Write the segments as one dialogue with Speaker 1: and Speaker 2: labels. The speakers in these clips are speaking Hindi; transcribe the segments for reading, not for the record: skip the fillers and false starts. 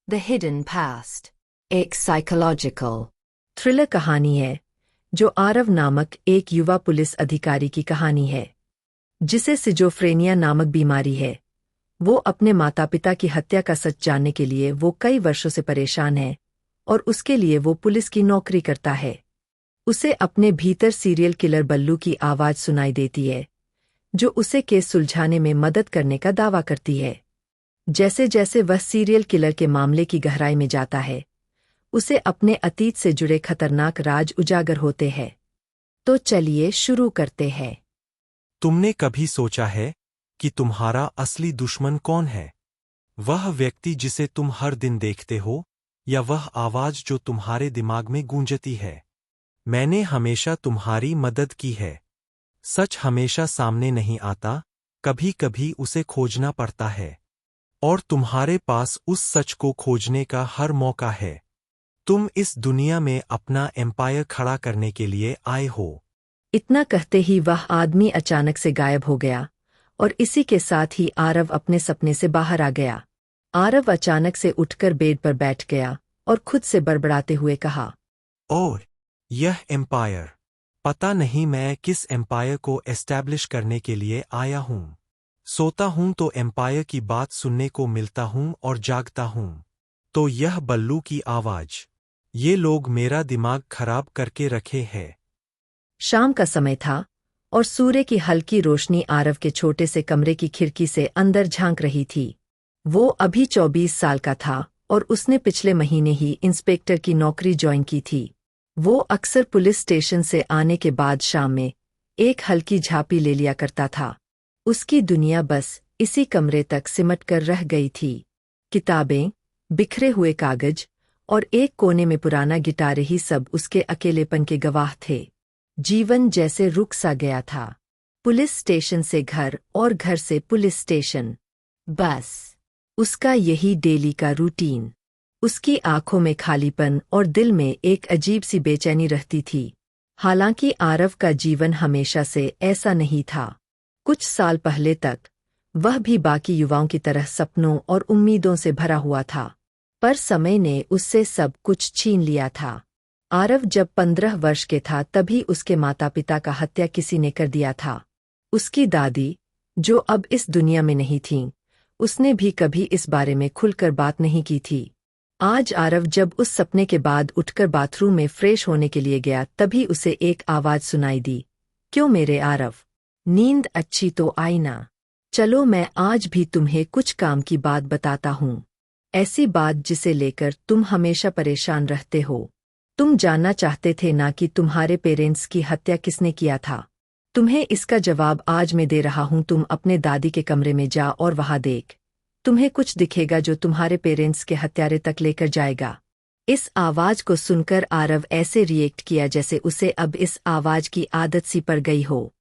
Speaker 1: The Hidden Past एक साइकोलॉजिकल थ्रिलर कहानी है जो आरव नामक एक युवा पुलिस अधिकारी की कहानी है जिसे सिजोफ्रेनिया नामक बीमारी है। वो अपने माता पिता की हत्या का सच जानने के लिए वो कई वर्षों से परेशान है और उसके लिए वो पुलिस की नौकरी करता है। उसे अपने भीतर सीरियल किलर बल्लू की आवाज सुनाई देती है जो उसे केस सुलझाने में मदद करने का दावा करती है। जैसे जैसे वह सीरियल किलर के मामले की गहराई में जाता है उसे अपने अतीत से जुड़े खतरनाक राज उजागर होते हैं। तो चलिए शुरू करते हैं।
Speaker 2: तुमने कभी सोचा है कि तुम्हारा असली दुश्मन कौन है? वह व्यक्ति जिसे तुम हर दिन देखते हो या वह आवाज जो तुम्हारे दिमाग में गूंजती है? मैंने हमेशा तुम्हारी मदद की है। सच हमेशा सामने नहीं आता, कभी कभी उसे खोजना पड़ता है और तुम्हारे पास उस सच को खोजने का हर मौका है। तुम इस दुनिया में अपना एम्पायर खड़ा करने के लिए आए हो।
Speaker 3: इतना कहते ही वह आदमी अचानक से गायब हो गया और इसी के साथ ही आरव अपने सपने से बाहर आ गया। आरव अचानक से उठकर बेड पर बैठ गया और खुद से बड़बड़ाते हुए कहा,
Speaker 2: और यह एम्पायर, पता नहीं मैं किस एम्पायर को एस्टैब्लिश करने के लिए आया हूं। सोता हूं तो एम्पायर की बात सुनने को मिलता हूं और जागता हूं तो यह बल्लू की आवाज। ये लोग मेरा दिमाग खराब करके रखे हैं।
Speaker 3: शाम का समय था और सूर्य की हल्की रोशनी आरव के छोटे से कमरे की खिड़की से अंदर झांक रही थी। वो अभी 24 साल का था और उसने पिछले महीने ही इंस्पेक्टर की नौकरी ज्वाइन की थी। वो अक्सर पुलिस स्टेशन से आने के बाद शाम में एक हल्की झांपी ले लिया करता था। उसकी दुनिया बस इसी कमरे तक सिमट कर रह गई थी। किताबें, बिखरे हुए कागज और एक कोने में पुराना गिटार ही सब उसके अकेलेपन के गवाह थे। जीवन जैसे रुक सा गया था। पुलिस स्टेशन से घर और घर से पुलिस स्टेशन, बस उसका यही डेली का रूटीन। उसकी आंखों में खालीपन और दिल में एक अजीब सी बेचैनी रहती थी। हालांकि आरव का जीवन हमेशा से ऐसा नहीं था। कुछ साल पहले तक वह भी बाकी युवाओं की तरह सपनों और उम्मीदों से भरा हुआ था, पर समय ने उससे सब कुछ छीन लिया था। आरव जब 15 वर्ष के था तभी उसके माता पिता का हत्या किसी ने कर दिया था। उसकी दादी, जो अब इस दुनिया में नहीं थीं, उसने भी कभी इस बारे में खुलकर बात नहीं की थी। आज आरव जब उस सपने के बाद उठकर बाथरूम में फ्रेश होने के लिए गया तभी उसे एक आवाज सुनाई दी, क्यों मेरे आरव, नींद अच्छी तो आई ना? चलो मैं आज भी तुम्हें कुछ काम की बात बताता हूँ। ऐसी बात जिसे लेकर तुम हमेशा परेशान रहते हो। तुम जानना चाहते थे ना कि तुम्हारे पेरेंट्स की हत्या किसने किया था? तुम्हें इसका जवाब आज मैं दे रहा हूँ। तुम अपने दादी के कमरे में जा और वहाँ देख। तुम्हें कुछ दिखेगा जो तुम्हारे पेरेंट्स के हत्यारे तक लेकर जाएगा। इस आवाज को सुनकर आरव ऐसे रिएक्ट किया जैसे उसे अब इस आवाज की आदत सी पड़ गई हो।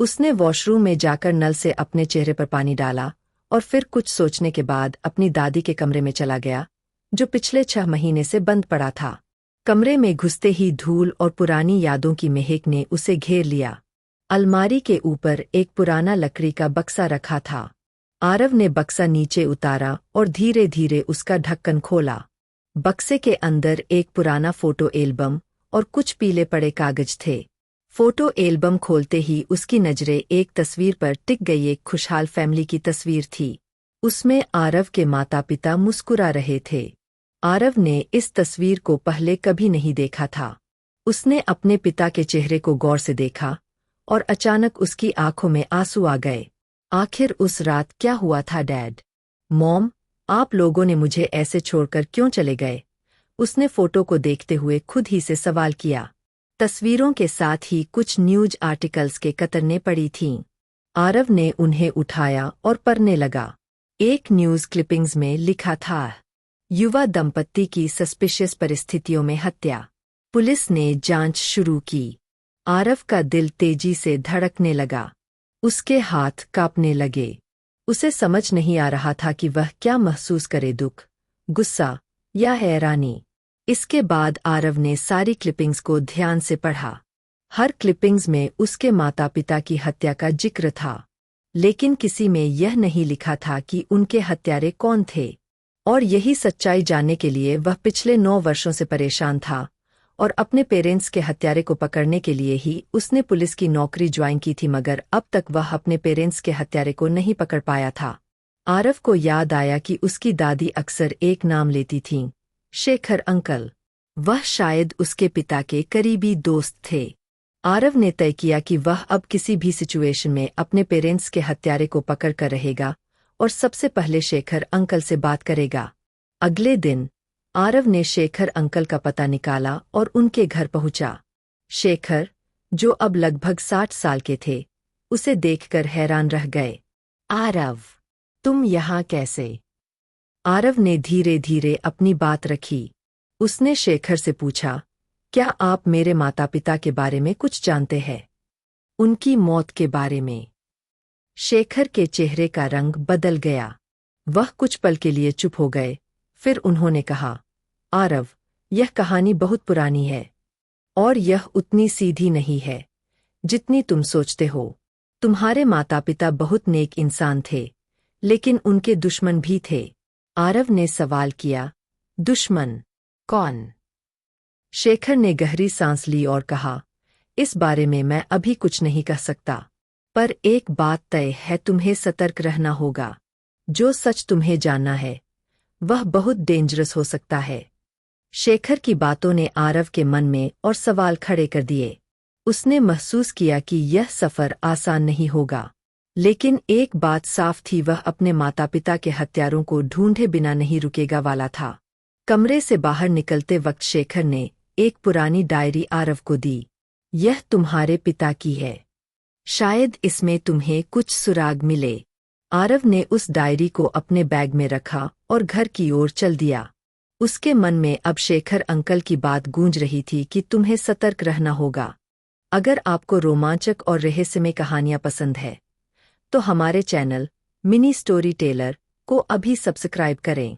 Speaker 3: उसने वॉशरूम में जाकर नल से अपने चेहरे पर पानी डाला और फिर कुछ सोचने के बाद अपनी दादी के कमरे में चला गया जो पिछले 6 महीने से बंद पड़ा था। कमरे में घुसते ही धूल और पुरानी यादों की महक ने उसे घेर लिया। अलमारी के ऊपर एक पुराना लकड़ी का बक्सा रखा था। आरव ने बक्सा नीचे उतारा और धीरे धीरे उसका ढक्कन खोला। बक्से के अंदर एक पुराना फोटो एल्बम और कुछ पीले पड़े कागज थे। फोटो एल्बम खोलते ही उसकी नजरें एक तस्वीर पर टिक गई। एक खुशहाल फैमिली की तस्वीर थी। उसमें आरव के माता पिता मुस्कुरा रहे थे। आरव ने इस तस्वीर को पहले कभी नहीं देखा था। उसने अपने पिता के चेहरे को गौर से देखा और अचानक उसकी आंखों में आंसू आ गए। आखिर उस रात क्या हुआ था डैड? मॉम, आप लोगों ने मुझे ऐसे छोड़कर क्यों चले गए? उसने फोटो को देखते हुए खुद ही से सवाल किया। तस्वीरों के साथ ही कुछ न्यूज आर्टिकल्स के कतरने पड़ी थीं। आरव ने उन्हें उठाया और पढ़ने लगा। एक न्यूज क्लिपिंग्स में लिखा था, युवा दंपत्ति की सस्पिशियस परिस्थितियों में हत्या। पुलिस ने जांच शुरू की। आरव का दिल तेजी से धड़कने लगा। उसके हाथ कांपने लगे। उसे समझ नहीं आ रहा था कि वह क्या महसूस करे, दुख, गुस्सा या हैरानी। इसके बाद आरव ने सारी क्लिपिंग्स को ध्यान से पढ़ा। हर क्लिपिंग्स में उसके माता पिता की हत्या का जिक्र था, लेकिन किसी में यह नहीं लिखा था कि उनके हत्यारे कौन थे। और यही सच्चाई जानने के लिए वह पिछले 9 वर्षों से परेशान था और अपने पेरेंट्स के हत्यारे को पकड़ने के लिए ही उसने पुलिस की नौकरी ज्वाइन की थी, मगर अब तक वह अपने पेरेंट्स के हत्यारे को नहीं पकड़ पाया था। आरव को याद आया कि उसकी दादी अक्सर एक नाम लेती थीं, शेखर अंकल। वह शायद उसके पिता के करीबी दोस्त थे। आरव ने तय किया कि वह अब किसी भी सिचुएशन में अपने पेरेंट्स के हत्यारे को पकड़ कर रहेगा और सबसे पहले शेखर अंकल से बात करेगा। अगले दिन आरव ने शेखर अंकल का पता निकाला और उनके घर पहुंचा। शेखर, जो अब लगभग 60 साल के थे, उसे देखकर हैरान रह गए। आरव, तुम यहाँ कैसे? आरव ने धीरे धीरे अपनी बात रखी। उसने शेखर से पूछा, क्या आप मेरे माता पिता के बारे में कुछ जानते हैं? उनकी मौत के बारे में? शेखर के चेहरे का रंग बदल गया। वह कुछ पल के लिए चुप हो गए, फिर उन्होंने कहा, आरव, यह कहानी बहुत पुरानी है और यह उतनी सीधी नहीं है जितनी तुम सोचते हो। तुम्हारे माता पिता बहुत नेक इंसान थे, लेकिन उनके दुश्मन भी थे। आरव ने सवाल किया, दुश्मन कौन? शेखर ने गहरी सांस ली और कहा, इस बारे में मैं अभी कुछ नहीं कह सकता, पर एक बात तय है, तुम्हें सतर्क रहना होगा। जो सच तुम्हें जानना है वह बहुत डेंजरस हो सकता है। शेखर की बातों ने आरव के मन में और सवाल खड़े कर दिए। उसने महसूस किया कि यह सफर आसान नहीं होगा, लेकिन एक बात साफ थी, वह अपने माता पिता के हत्यारों को ढूंढे बिना नहीं रुकेगा वाला था। कमरे से बाहर निकलते वक्त शेखर ने एक पुरानी डायरी आरव को दी। यह तुम्हारे पिता की है, शायद इसमें तुम्हें कुछ सुराग मिले। आरव ने उस डायरी को अपने बैग में रखा और घर की ओर चल दिया। उसके मन में अब शेखर अंकल की बात गूंज रही थी कि तुम्हें सतर्क रहना होगा। अगर आपको रोमांचक और रहस्यमय कहानियां पसंद है तो हमारे चैनल मिनी स्टोरी टेलर को अभी सब्सक्राइब करें।